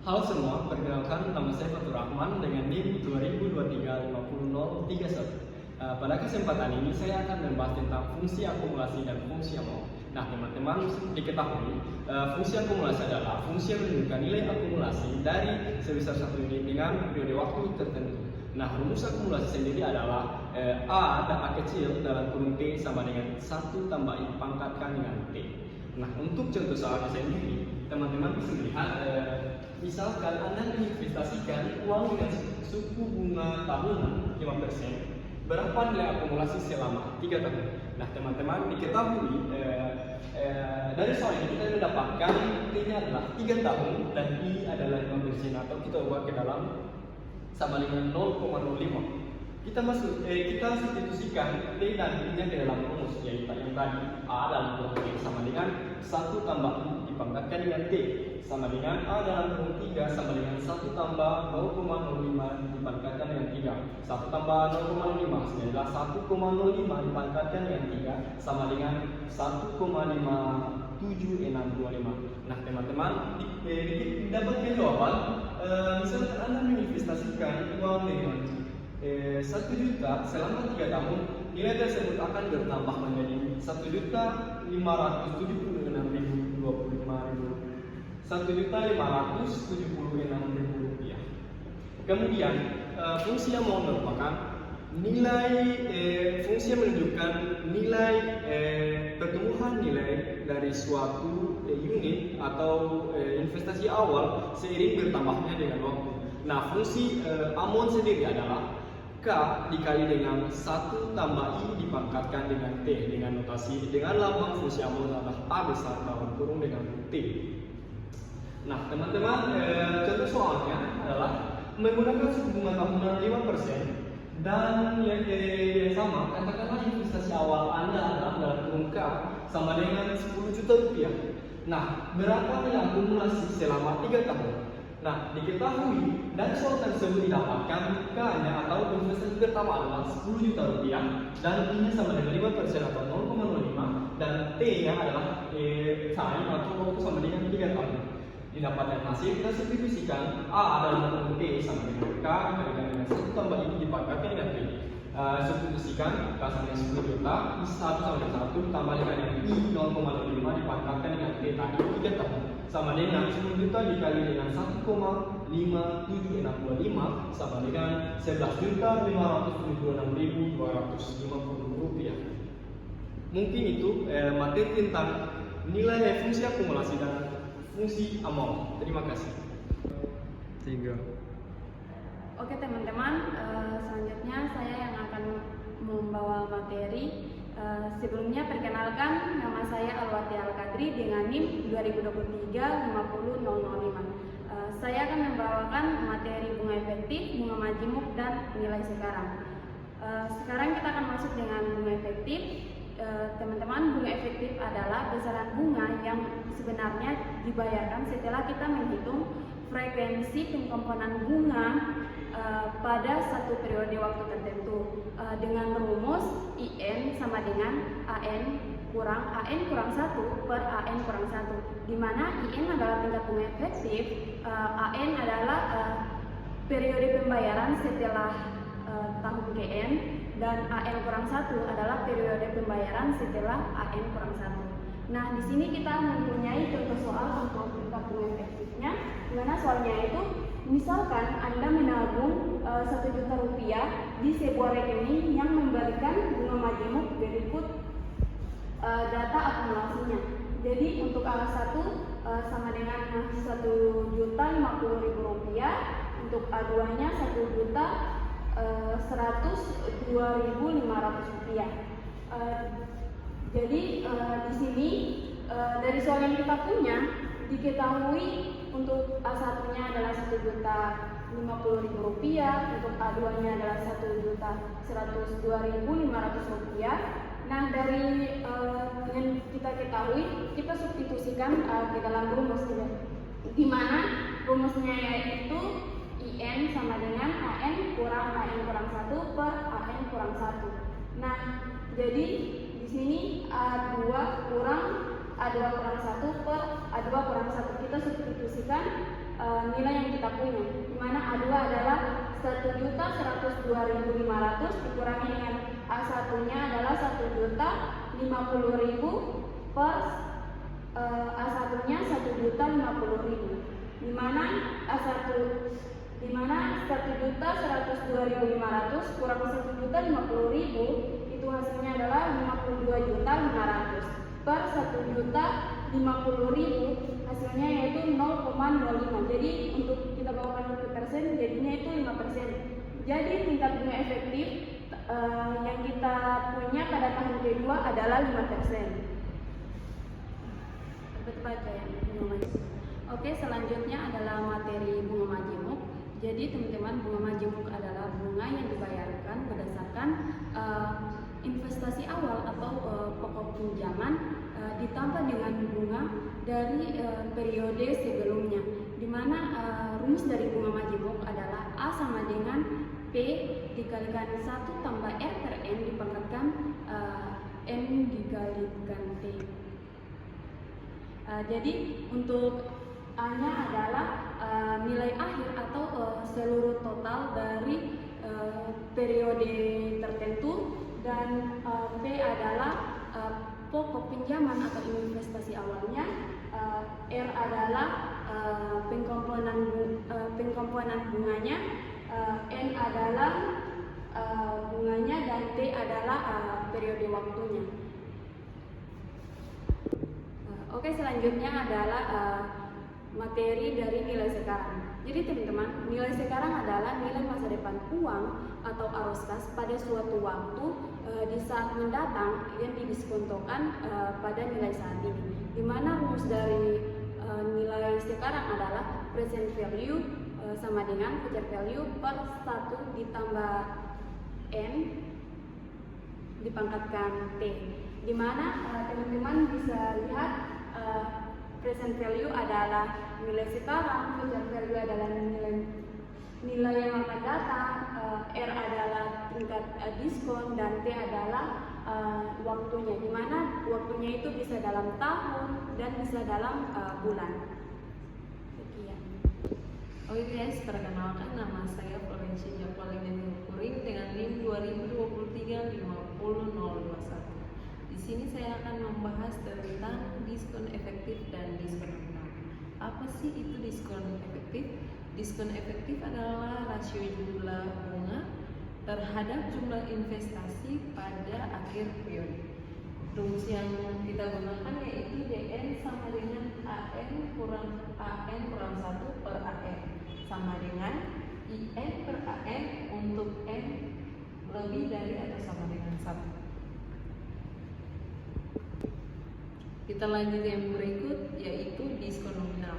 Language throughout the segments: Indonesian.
Halo semua, perkenalkan nama saya Fatur Rahman dengan NIM 2023-50031. Pada kesempatan ini saya akan membahas tentang fungsi akumulasi dan fungsi AMOL. Nah teman-teman diketahui, fungsi akumulasi adalah fungsi yang menunjukkan nilai akumulasi dari sebesar satu unit dengan periode waktu tertentu. Nah rumus akumulasi sendiri adalah A dan A kecil dalam kurung T sama dengan 1 tambah I pangkatkan dengan T. Nah untuk contoh soalnya sendiri, teman-teman bisa melihat misalkan Anda menginvestasikan uang dengan suku bunga tahunan 5%, berapa nilai akumulasi selama 3 tahun? Nah teman-teman diketahui dari soal ini kita mendapatkan T-nya adalah 3 tahun dan I adalah 5% atau kita ubah ke dalam sama dengan 0,05. Kita substitusikan T dan I-nya ke dalam rumus, yaitu yang tadi A dalam kurung T sama dengan 1 tambah I dipangkatkan dengan T sama dengan A dalam kurung 3 sama dengan 1 tambah 0,05 dipangkatkan dengan 3. 1 tambah 0,05 adalah 1,05 dipangkatkan dengan 3 sama dengan 1,57625. Nah teman-teman dapatkan jawaban. Misalkan Anda menginvestasikan uang dengan 1 juta selama 3 tahun, nilai tersebut akan bertambah menjadi 1.576.000 rupiah. Kemudian fungsi yang mau merupakan nilai fungsi yang menunjukkan nilai pertumbuhan nilai dari suatu unit atau investasi awal seiring bertambahnya dengan waktu. Nah fungsi AMON sendiri adalah K dikali dengan 1 tambah I dipangkatkan dengan T dengan notasi dengan lambang fungsi AMON adalah A besar dalam kurung dengan T. Nah teman-teman contoh soalnya adalah menggunakan suku bunga tahunan 5% dan yang sama, katakanlah investasi awal Anda adalah dalam kurung K sama dengan 10 juta rupiah. Nah berapa nilai akumulasi selama 3 tahun? Nah, diketahui dari soal tersebut didapatkan K-nya atau investasi pertama adalah 10 juta rupiah dan I-nya sama dengan 5% atau 0,05 dan T-nya adalah time atau waktu sama dengan 3 tahun. Didapatkan hasil, kita substitusikan A dalam kurung T sama dengan K dikalikan dengan 1 tambah I dipangkatkan dengan T. Substitusikan K sama dengan 10 juta, I 1 sama dengan 1 tambah dengan I 0,05 dipangkatkan dengan T tadi 3 tahun sama dengan 10 juta dikali dengan 1,5725 sama dengan 11.576.250 rupiah. Mungkin itu materi tentang nilai fungsi akumulasi dan fungsi AMOL. Terima kasih. 3. Oke teman-teman, selanjutnya saya yang akan membawa materi. Sebelumnya perkenalkan, nama saya Alwati Al-Kadri dengan NIM 2023-50005. Saya akan membawakan materi bunga efektif, bunga majemuk, dan nilai sekarang. Sekarang kita akan masuk dengan bunga efektif. Teman-teman, bunga efektif adalah besaran bunga yang sebenarnya dibayarkan setelah kita menghitung frekuensi pengkomponan bunga pada satu periode waktu tertentu dengan rumus IN sama dengan AN kurang 1 per AN kurang 1, di mana IN adalah tingkat bunga efektif, AN adalah periode pembayaran setelah tahun KN, dan AN kurang 1 adalah periode pembayaran setelah AN kurang 1. Nah, di sini kita mempunyai contoh soal untuk tingkat bunga efektifnya, di mana soalnya itu misalkan Anda menabung 1 juta rupiah di sebuah rekening yang memberikan bunga majemuk berikut data akumulasinya. Jadi untuk A1 sama dengan 1.050.000 rupiah, untuk A2 nya 1.102.500 rupiah. Jadi di sini dari soal yang kita punya diketahui untuk A1 nya adalah 1.050.000 rupiah, untuk A2 nya adalah 1.102.500 rupiah. Nah dari yang kita ketahui, kita substitusikan ke dalam rumus, di mana rumusnya yaitu IN sama dengan AN kurang 1 per AN kurang 1. Nah jadi di sini A2 kurang 1 per A2 kurang 1, kita substitusikan nilai yang kita punya, di mana A2 adalah 1.102.500 dikurangi dengan A1-nya adalah 1.050.000 per A1-nya 1.050.000, di mana 1.102.500 kurang 1.050.000 itu hasilnya adalah 52.500 per 1.050.000 hasilnya yaitu 0,05. Jadi untuk kita bawakan ke persen jadinya itu 5%. Jadi tingkat bunga efektif yang kita punya pada tahun kedua adalah 5%. Baca ya, bunga majemuk. Oke, selanjutnya adalah materi bunga majemuk. Jadi teman-teman, bunga majemuk adalah bunga yang dibayarkan berdasarkan investasi awal atau pokok pinjaman ditambah dengan bunga dari periode sebelumnya, di mana rumus dari bunga majemuk adalah A sama dengan P dikalikan 1 tambah R per N dipangkatkan N dikalikan T. Jadi untuk A-nya adalah nilai akhir atau seluruh total dari periode tertentu, dan P adalah pokok pinjaman atau investasi awalnya, R adalah pengkomponan bunganya, N adalah bunganya, dan T adalah periode waktunya. Oke, selanjutnya adalah materi dari nilai sekarang. Jadi teman-teman, nilai sekarang adalah nilai masa depan uang atau arus kas pada suatu waktu di saat mendatang yang didiskontokan pada nilai saat ini. Di mana rumus dari nilai sekarang adalah present value sama dengan future value per 1 ditambah N dipangkatkan T. Di mana teman-teman bisa lihat present value adalah nilai sekarang, future value adalah nilai yang akan datang, R adalah tingkat diskon, dan T adalah waktunya, di mana waktunya itu bisa dalam tahun dan bisa dalam bulan. Sekian. Oke guys, perkenalkan nama saya Florencia Japaling Kuring dengan NIM 2023-50021. Di sini saya akan membahas tentang diskon efektif dan diskon nominal. Apa sih itu diskon efektif? Diskon efektif adalah rasio jumlah bunga terhadap jumlah investasi pada akhir periode. Rumus yang kita gunakan yaitu DN sama dengan AN kurang 1 per AN sama dengan IN per AN untuk N lebih dari atau sama dengan 1. Kita lanjut yang berikut, yaitu diskon nominal.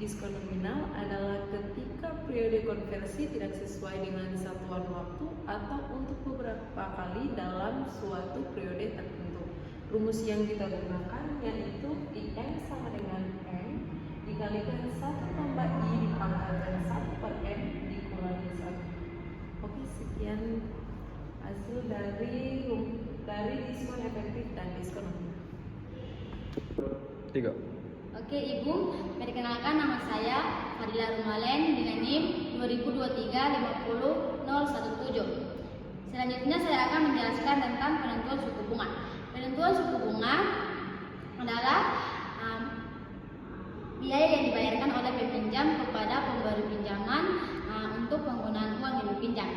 Diskon nominal adalah ketika periode konversi tidak sesuai dengan satuan waktu atau untuk beberapa kali dalam suatu periode tertentu. Rumus yang kita gunakan yaitu IN sama dengan N dikalikan 1 tambah I dipangkatkan 1 per N dikurangi 1. Oke, sekian hasil dari diskon efektif dan diskon nominal. 3. Oke Ibu, perkenalkan nama saya Fadila Rumalen dengan NIM 2023-50017. Selanjutnya saya akan menjelaskan tentang penentuan suku bunga. Penentuan suku bunga adalah biaya yang dibayarkan oleh peminjam kepada pemberi pinjaman untuk penggunaan uang yang dipinjam.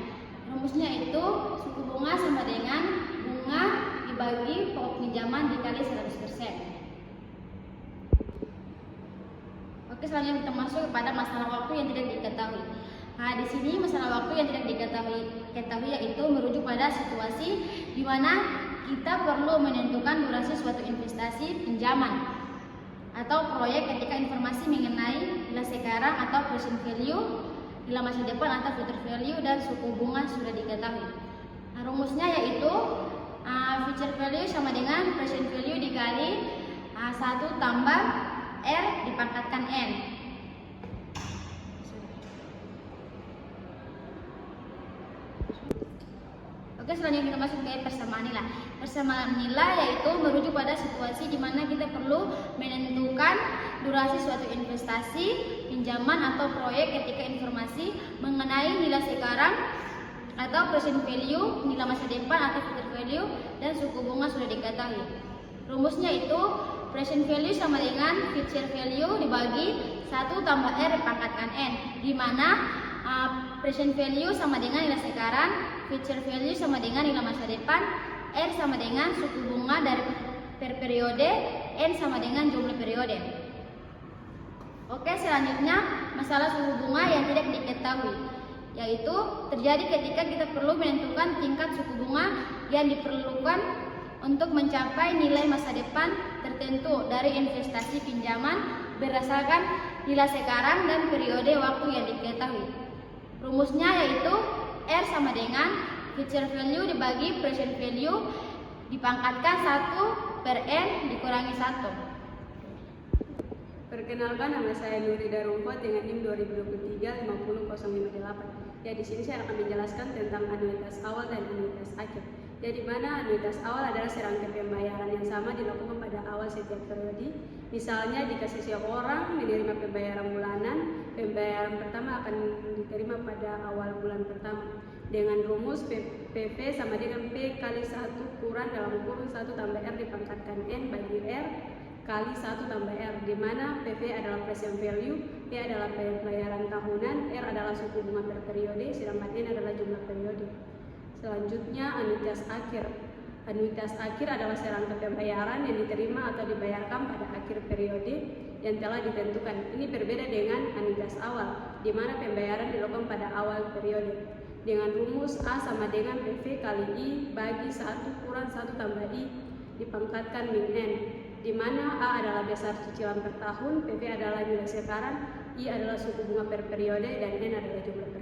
Rumusnya itu suku bunga sama dengan bunga dibagi pokok pinjaman dikali 100%. Oke, selanjutnya kita masuk kepada masalah waktu yang tidak diketahui. Nah, di sini masalah waktu yang tidak diketahui yaitu merujuk pada situasi di mana kita perlu menentukan durasi suatu investasi pinjaman atau proyek ketika informasi mengenai nilai sekarang atau present value, nilai masa depan atau future value, dan suku bunga sudah diketahui. Nah, rumusnya yaitu future value sama dengan present value dikali 1 tambah R dipangkatkan N. Oke, selanjutnya kita masuk ke persamaan nilai. Persamaan nilai yaitu merujuk pada situasi di mana kita perlu menentukan durasi suatu investasi pinjaman atau proyek ketika informasi mengenai nilai sekarang atau present value, nilai masa depan atau future value, dan suku bunga sudah diketahui. Rumusnya itu present value sama dengan future value dibagi 1 tambah R dipangkatkan N, di mana present value sama dengan nilai sekarang, future value sama dengan nilai masa depan, R sama dengan suku bunga dari per periode, N sama dengan jumlah periode. Oke, selanjutnya masalah suku bunga yang tidak diketahui, yaitu terjadi ketika kita perlu menentukan tingkat suku bunga yang diperlukan untuk mencapai nilai masa depan tertentu dari investasi pinjaman berdasarkan nilai sekarang dan periode waktu yang diketahui. Rumusnya yaitu R sama dengan future value dibagi present value dipangkatkan 1 per N dikurangi 1. Perkenalkan, nama saya Nurida Rumpot dengan NIM 2023 50058. Ya, di sini saya akan menjelaskan tentang anuitas awal dan anuitas akhir. Ya, di mana anuitas awal adalah serangkaian pembayaran yang sama dilakukan pada awal setiap periode. Misalnya, jika setiap orang menerima pembayaran bulanan, pembayaran pertama akan diterima pada awal bulan pertama. Dengan rumus PV sama dengan P kali 1 kurang dalam kurung 1 tambah R dipangkatkan N bagi R kali 1 tambah R, di mana PV adalah present value, P adalah pembayaran tahunan, R adalah suku bunga per periode, sedangkan N adalah jumlah periode. Selanjutnya, anuitas akhir. Anuitas akhir adalah serangkaian pembayaran yang diterima atau dibayarkan pada akhir periode yang telah ditentukan. Ini berbeda dengan anuitas awal, di mana pembayaran dilakukan pada awal periode. Dengan rumus A sama dengan PV kali I bagi 1 kurang 1 tambah I dipangkatkan min N, di mana A adalah dasar cicilan per tahun, PV adalah nilai sekarang, I adalah suku bunga per periode, dan N adalah jumlah periode.